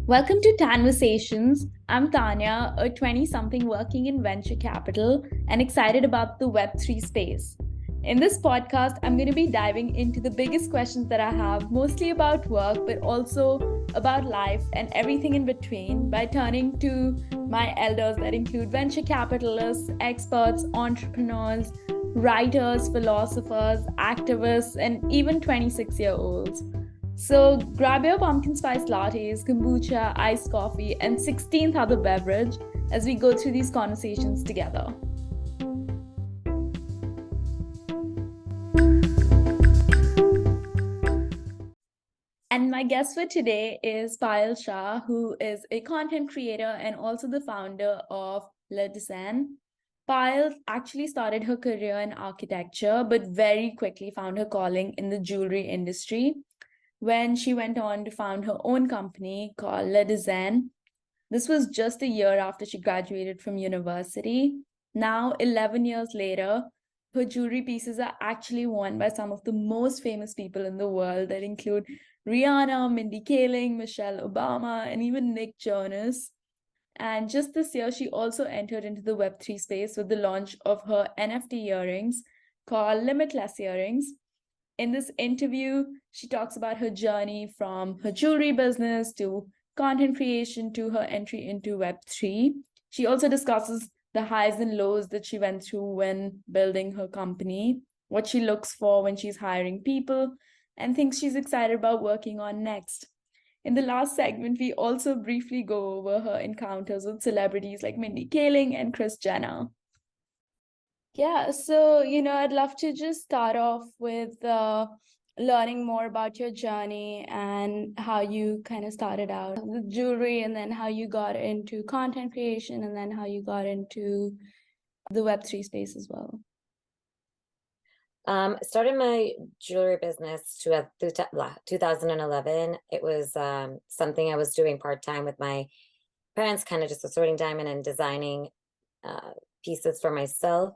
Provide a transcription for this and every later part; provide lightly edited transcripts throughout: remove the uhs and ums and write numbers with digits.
Welcome to Tanversations. I'm Tanya, a 20 something working in venture capital and excited about the Web3 space. In this podcast, I'm going to be diving into the biggest questions that I have, mostly about work, but also about life and everything in between, by turning to my elders that include venture capitalists, experts, entrepreneurs, writers, philosophers, activists, and even 26-year-olds. So grab your pumpkin spice lattes, kombucha, iced coffee, and 16th other beverage as we go through these conversations together. And my guest for today is Payal Shah, who is a content creator and also the founder of Limitless. Payal actually started her career in architecture, but very quickly found her calling in the jewelry industry when she went on to found her own company called Limitless. This was just a year after she graduated from university. Now, 11 years later, her jewelry pieces are actually worn by some of the most famous people in the world that include Rihana, Mindy Kaling, Michelle Obama, and even Nick Jonas. And just this year, she also entered into the Web3 space with the launch of her NFT earrings called Limitless earrings. In this interview, she talks about her journey from her jewelry business to content creation to her entry into Web3. She also discusses the highs and lows that she went through when building her company, what she looks for when she's hiring people, and things she's excited about working on next. In the last segment, we also briefly go over her encounters with celebrities like Mindy Kaling and Kris Jenner. Yeah, so, I'd love to just start off with learning more about your journey and how you kind of started out with jewelry, and then how you got into content creation, and then how you got into the Web3 space as well. Started my jewelry business 2011. It was something I was doing part-time with my parents, kind of just assorting diamond and designing pieces for myself.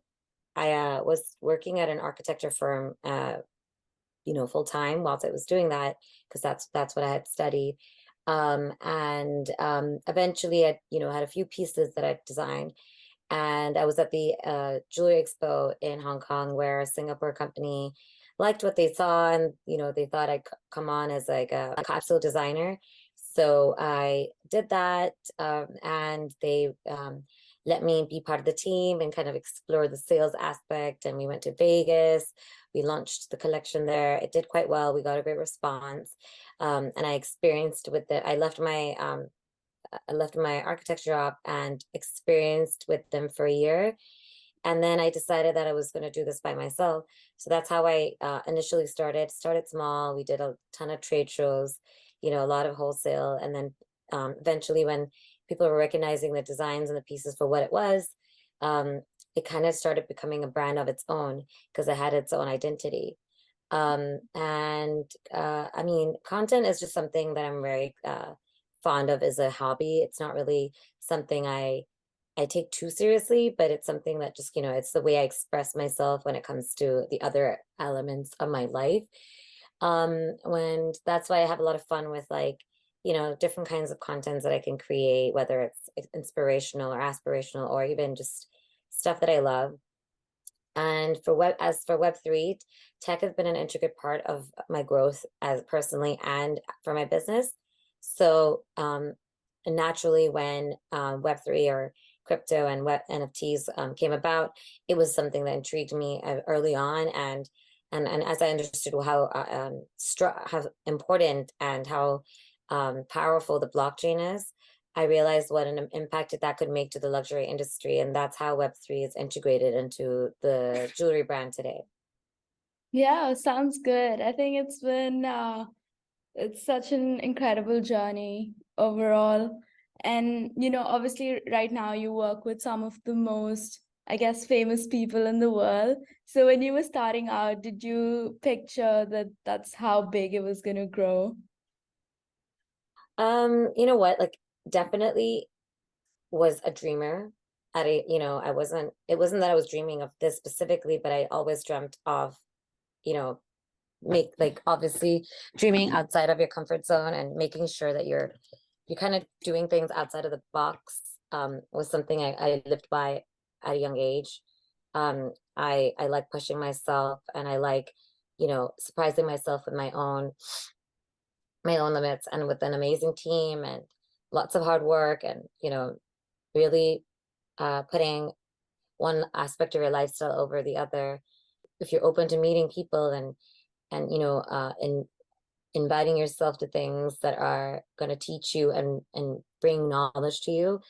I was working at an architecture firm, full-time whilst I was doing that, because that's what I had studied. Eventually I, had a few pieces that I designed. And I was at the Jewelry Expo in Hong Kong, where a Singapore company liked what they saw, and they thought I'd come on as like a capsule designer. So I did that, and they let me be part of the team and kind of explore the sales aspect. And we went to Vegas. We launched the collection there. It did quite well. We got a great response, and I experienced with it. I left my architecture job and experienced with them for a year. And then I decided that I was going to do this by myself. So that's how I initially started small. We did a ton of trade shows, a lot of wholesale. And then eventually, when people were recognizing the designs and the pieces for what it was, it kind of started becoming a brand of its own, because it had its own identity. I mean, content is just something that I'm very fond of as a hobby. It's not really something I take too seriously, but it's something that just, it's the way I express myself when it comes to the other elements of my life. When that's why I have a lot of fun with, like, different kinds of contents that I can create, whether it's inspirational or aspirational, or even just stuff that I love. And as for Web3, tech has been an intricate part of my growth as personally and for my business. So naturally, when Web3 or crypto and web NFTs came about, it was something that intrigued me early on. And as I understood how important and how powerful the blockchain is, I realized what an impact that could make to the luxury industry. And that's how Web3 is integrated into the jewelry brand today. Yeah, sounds good. I think it's such an incredible journey overall. And, obviously right now you work with some of the most, I guess, famous people in the world. So when you were starting out, did you picture that that's how big it was going to grow? You know what? Like, definitely was a dreamer. It wasn't that I was dreaming of this specifically, but I always dreamt of, you know, obviously dreaming outside of your comfort zone and making sure that you're you're kind of doing things outside of the box, was something I lived by at a young age. I like pushing myself, and I like, surprising myself with my own limits, and with an amazing team and lots of hard work, and really putting one aspect of your lifestyle over the other. If you're open to meeting people, and inviting yourself to things that are going to teach you and bring knowledge to you,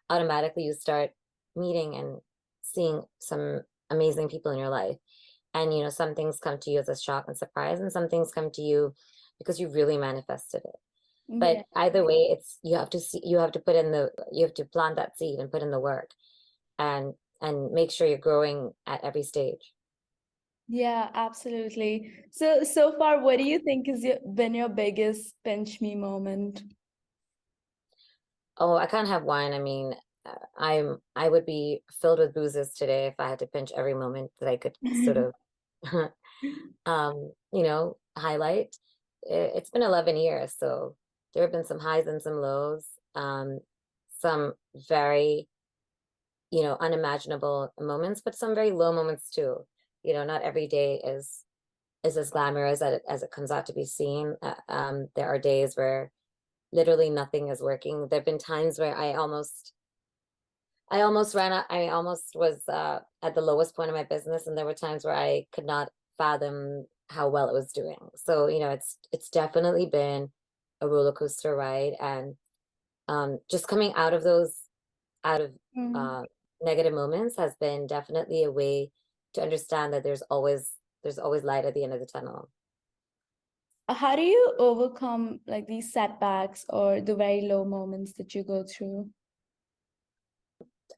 automatically you start meeting and seeing some amazing people in your life. And some things come to you as a shock and surprise, and some things come to you because you really manifested it. Yeah. But either way, it's you have to plant that seed and put in the work, and make sure you're growing at every stage. Yeah, absolutely. So far, what do you think has been your biggest pinch me moment? Oh, I can't have one. I mean, I would be filled with bruises today if I had to pinch every moment that I could sort of highlight. It's been 11 years, so there have been some highs and some lows, some very, unimaginable moments, but some very low moments too. Not every day is as glamorous as it comes out to be seen. There are days where literally nothing is working. There have been times where I almost ran out. I almost was at the lowest point of my business, and there were times where I could not fathom how well it was doing. So, it's definitely been a roller coaster ride, and just coming out of those out of Mm. uh, negative moments has been definitely a way to understand that there's always light at the end of the tunnel. How do you overcome like these setbacks or the very low moments that you go through?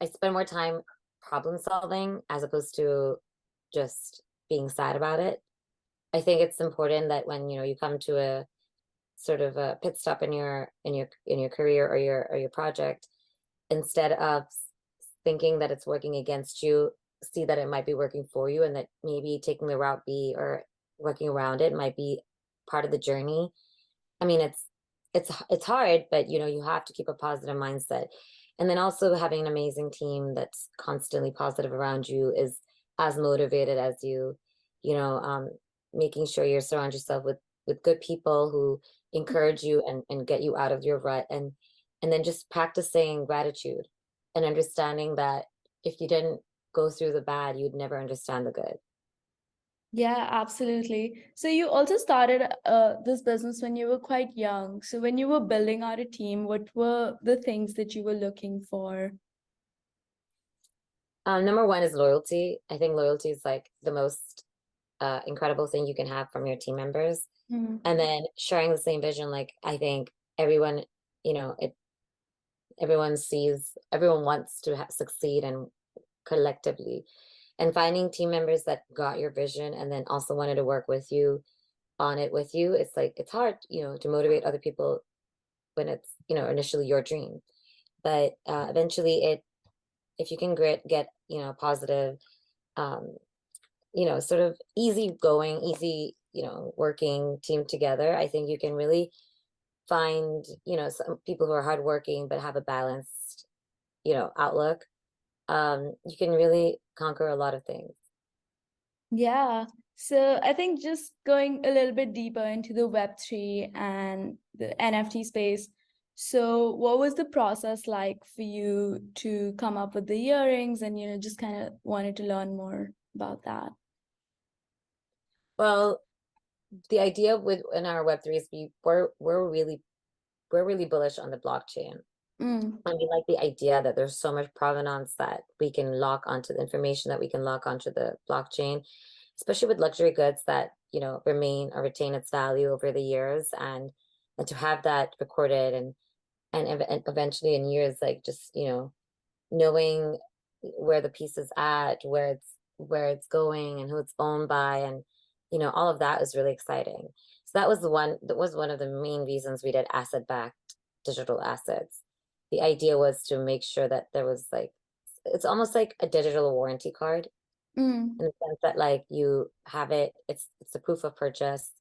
I spend more time problem solving as opposed to just being sad about it. I think it's important that when you come to a sort of a pit stop in your career or your project, instead of thinking that it's working against you, see that it might be working for you, and that maybe taking the route B or working around it might be part of the journey. I mean, it's hard, but you have to keep a positive mindset. And then also having an amazing team that's constantly positive around you is as motivated as you, you know, um, making sure you surround yourself with good people who encourage you and get you out of your rut, and then just practicing gratitude and understanding that if you didn't go through the bad, you'd never understand the good. Yeah, absolutely. So you also started this business when you were quite young. So when you were building out a team, what were the things that you were looking for? Number one is loyalty. I think loyalty is like the most incredible thing you can have from your team members. Mm. And then sharing the same vision. Like, I think everyone, it everyone wants to succeed, and collectively, and finding team members that got your vision and then also wanted to work with you on it with you. It's like, it's hard, to motivate other people when it's, initially your dream. But eventually, if you can get, positive, um, sort of easy going, easy, working team together, I think you can really find, some people who are hardworking but have a balanced, outlook. You can really conquer a lot of things. Yeah. So I think just going a little bit deeper into the Web3 and the NFT space. So what was the process like for you to come up with the earrings and, just kind of wanted to learn more about that? Well, the idea with in our Web3 is we're really bullish on the blockchain. Mm. And we like the idea that there's so much provenance that we can lock onto the information, that we can lock onto the blockchain, especially with luxury goods that, remain or retain its value over the years, and to have that recorded, and eventually in years, like, just, knowing where the piece is at, where it's going, and who it's owned by, and all of that is really exciting. So that was one of the main reasons we did asset backed digital assets. The idea was to make sure that there was, like, it's almost like a digital warranty card, Mm. in the sense that, like, you have it, it's a proof of purchase.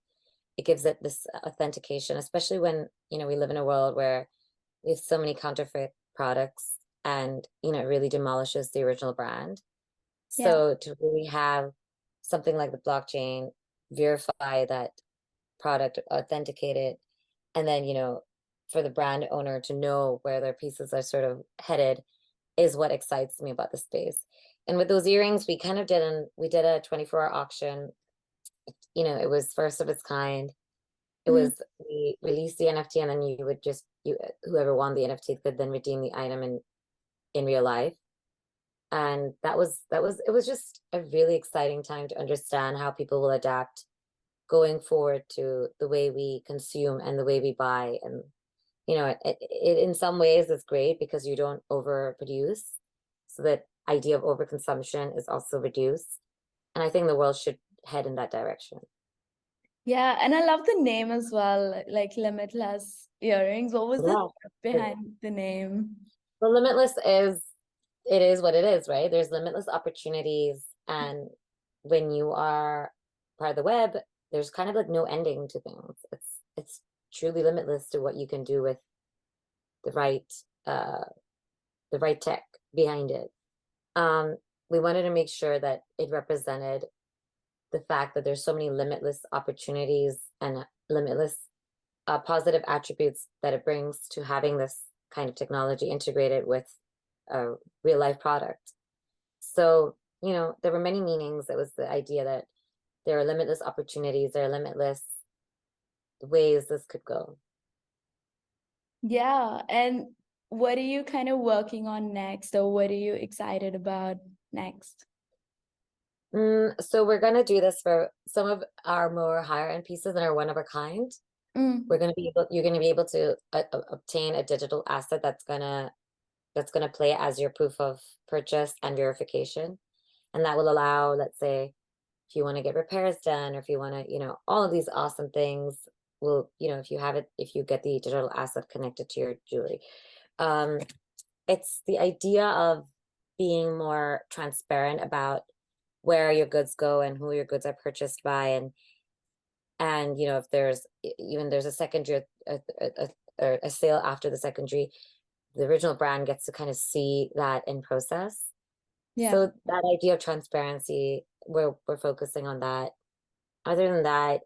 It gives it this authentication, especially when we live in a world where we have so many counterfeit products, and it really demolishes the original brand. Yeah. So to really have something like the blockchain verify that product, authenticate it, and then for the brand owner to know where their pieces are sort of headed is what excites me about the space. And with those earrings, we did a 24-hour auction. It was first of its kind. It Mm. was we released the NFT, and then whoever won the NFT could then redeem the item in real life. And it was just a really exciting time to understand how people will adapt going forward to the way we consume and the way we buy. And it in some ways is great because you don't overproduce, so that idea of overconsumption is also reduced. And I think the world should head in that direction. Yeah, and I love the name as well, like Limitless earrings. What was the Yeah. thought behind the name? The limitless is it is what it is, right? There's limitless opportunities, and when you are part of the web, there's kind of like no ending to things. It's truly limitless to what you can do with the right uh the right tech behind it. Um, we wanted to make sure that it represented the fact that there's so many limitless opportunities and limitless positive attributes that it brings to having this kind of technology integrated with a real life product. So, there were many meanings. It was the idea that there are limitless opportunities, there are limitless ways this could go. Yeah, and what are you kind of working on next, or what are you excited about next? So we're going to do this for some of our more higher end pieces that are one of a kind. Mm. You're going to be able to obtain a digital asset that's going to play as your proof of purchase and verification. And that will allow, let's say, if you want to get repairs done, or if you want to, all of these awesome things will, if you get the digital asset connected to your jewelry. Um, it's the idea of being more transparent about where your goods go and who your goods are purchased by, and if there's a secondary, a sale after the secondary, the original brand gets to kind of see that in process. Yeah. So that idea of transparency, we're focusing on that. Other than that,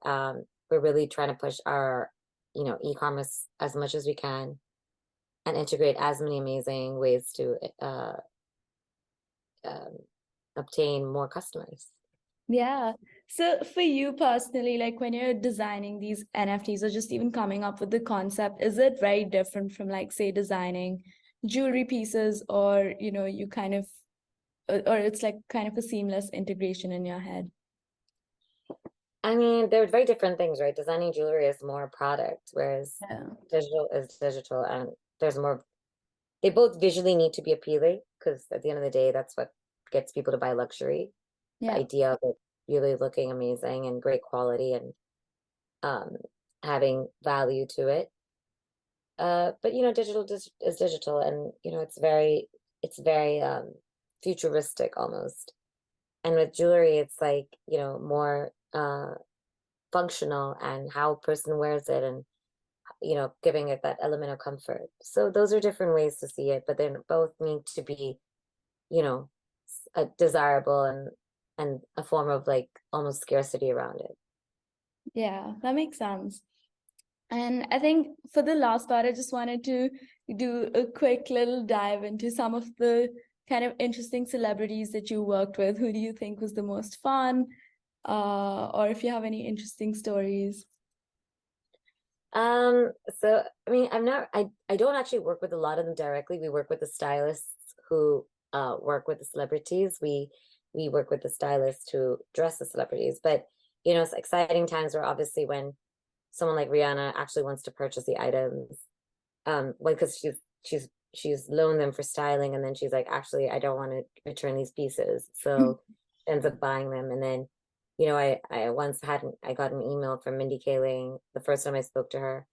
we're really trying to push our, e-commerce as much as we can, and integrate as many amazing ways to um, obtain more customers. Yeah. So for you personally, like when you're designing these NFTs or just even coming up with the concept, is it very different from like say designing jewelry pieces, or you kind of or it's like kind of a seamless integration in your head? I mean, they're very different things, right? Designing jewelry is more product, whereas Yeah. digital is digital, and there's more. They both visually need to be appealing, because at the end of the day, that's what gets people to buy luxury. The Yeah. idea of it really looking amazing and great quality, and um, having value to it. But digital is digital, and it's very futuristic almost. And with jewelry, it's like more functional, and how a person wears it, and giving it that element of comfort. So those are different ways to see it, but they both need to be you know desirable, and a form of like almost scarcity around it. Yeah, that makes sense. And I think for the last part, I just wanted to do a quick little dive into some of the kind of interesting celebrities that you worked with. Who do you think was the most fun? Or if you have any interesting stories. So I mean, I don't actually work with a lot of them directly. We work with the stylists who work with the celebrities. We work with the stylists who dress the celebrities. But it's exciting times where obviously when someone like Rihanna actually wants to purchase the items, because she's loaned them for styling, and then she's like, actually, I don't want to return these pieces, so ends up buying them. And then I once I got an email from Mindy Kaling the first time I spoke to her,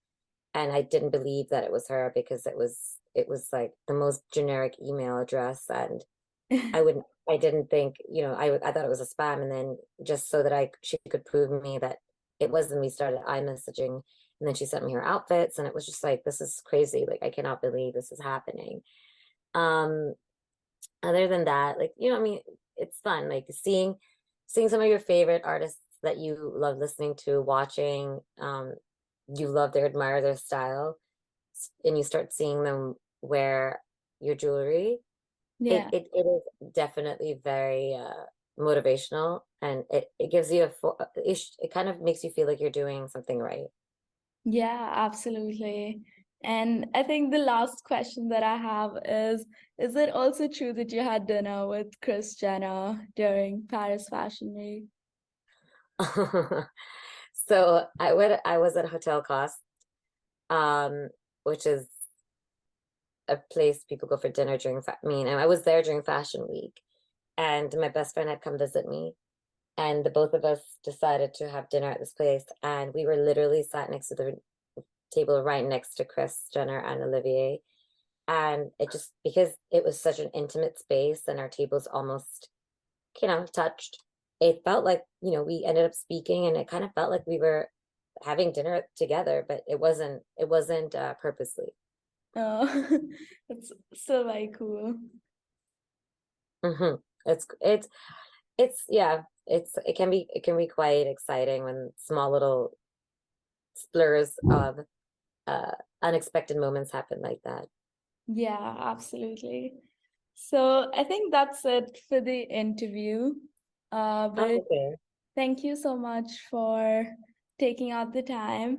and I didn't believe that it was her, because it was like the most generic email address, and I didn't think, I thought it was a spam. And then just so that she could prove me that it wasn't, we started iMessaging, And then she sent me her outfits, and it was just like, this is crazy. Like, I cannot believe this is happening. Um, Other than that, like, I mean, it's fun, like seeing some of your favorite artists that you love listening to, watching, you love their admire their style, and you start seeing them wear your jewelry. It Yeah. it is definitely very motivational, and it gives you it kind of makes you feel like you're doing something right. Yeah, absolutely. And I think the last question that I have is it also true that you had dinner with Kris Jenner during Paris Fashion Week? So I was at Hotel Cost, um, which is a place people go for dinner during I mean, and I was there during Fashion Week, and my best friend had come visit me, and the both of us decided to have dinner at this place, and we were literally sat next to the table right next to Kris Jenner and Olivier. And it just, because it was such an intimate space and our tables almost, touched, it felt like, we ended up speaking, and it kind of felt like we were having dinner together, but it wasn't purposely. Oh, it's so very cool. Hmm. It's yeah, it can be quite exciting when small little splurs of uh unexpected moments happen like that. Yeah, absolutely. So I think that's it for the interview. Oh, But okay. thank you so much for taking out the time.